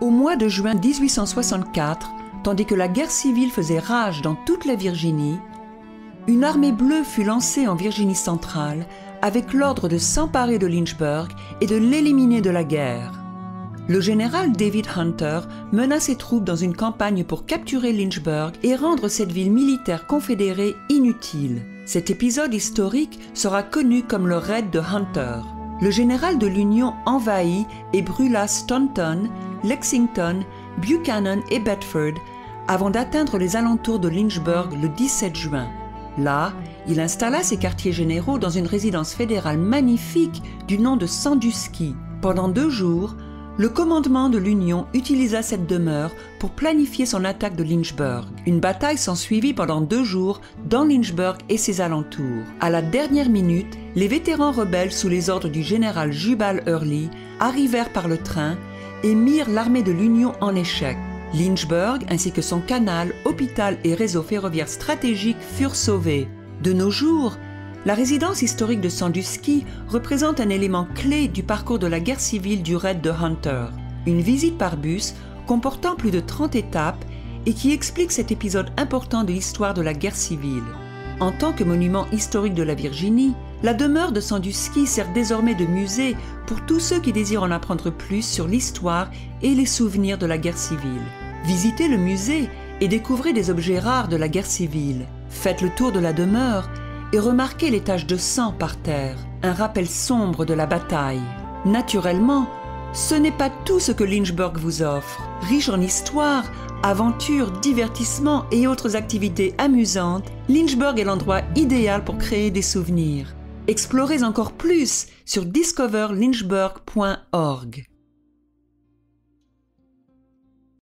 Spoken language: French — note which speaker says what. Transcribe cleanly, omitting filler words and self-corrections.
Speaker 1: Au mois de juin 1864, tandis que la guerre civile faisait rage dans toute la Virginie, une armée bleue fut lancée en Virginie centrale avec l'ordre de s'emparer de Lynchburg et de l'éliminer de la guerre. Le général David Hunter mena ses troupes dans une campagne pour capturer Lynchburg et rendre cette ville militaire confédérée inutile. Cet épisode historique sera connu comme le raid de Hunter. Le général de l'Union envahit et brûla Staunton, Lexington, Buchanan et Bedford avant d'atteindre les alentours de Lynchburg le 17 juin. Là, il installa ses quartiers généraux dans une résidence fédérale magnifique du nom de Sandusky. Pendant 2 jours, le commandement de l'Union utilisa cette demeure pour planifier son attaque de Lynchburg. Une bataille s'ensuivit pendant 2 jours dans Lynchburg et ses alentours. À la dernière minute, les vétérans rebelles sous les ordres du général Jubal Early arrivèrent par le train et mirent l'armée de l'Union en échec. Lynchburg ainsi que son canal, hôpital et réseau ferroviaire stratégique furent sauvés. De nos jours, la résidence historique de Sandusky représente un élément clé du parcours de la guerre civile du raid de Hunter. Une visite par bus comportant plus de 30 étapes et qui explique cet épisode important de l'histoire de la guerre civile. En tant que monument historique de la Virginie, la demeure de Sandusky sert désormais de musée pour tous ceux qui désirent en apprendre plus sur l'histoire et les souvenirs de la guerre civile. Visitez le musée et découvrez des objets rares de la guerre civile. Faites le tour de la demeure et remarquez les taches de sang par terre, un rappel sombre de la bataille. Naturellement, ce n'est pas tout ce que Lynchburg vous offre. Riche en histoire, aventures, divertissements et autres activités amusantes, Lynchburg est l'endroit idéal pour créer des souvenirs. Explorez encore plus sur discoverlynchburg.org.